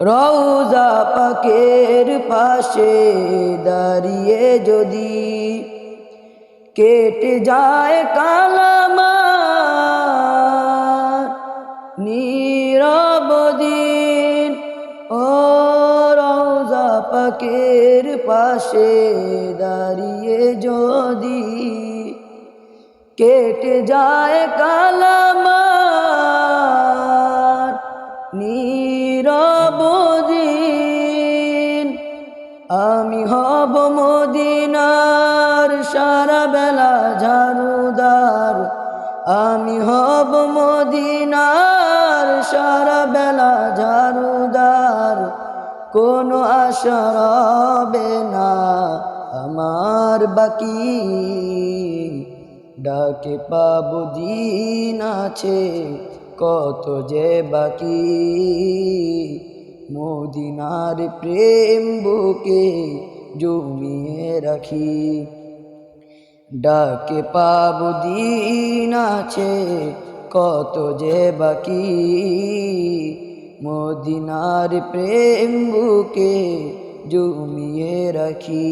রওজা পাকের পাশে দাঁড়িয়ে যদি কেটে যায় কালামার নীরব দিন, ও রওজা পাকের পাশে দাঁড়িয়ে যদি কেটে যায় কালামার নীরব দিন, আমি হব মদিনার সারা বেলা ঝাড়ুদার, আমি হব মদিনার সারা বেলা ঝাড়ুদার, কোনো আশা রবে না আমার বাকি, ডাকে পাবো দিন আছে কত যে বাকি, মদিনার প্রেম বুকে জমিয়ে রাখি, ডাকে পাবো দিন আছে কত যে বাকি, মদিনার প্রেম বুকে জমিয়ে রাখি।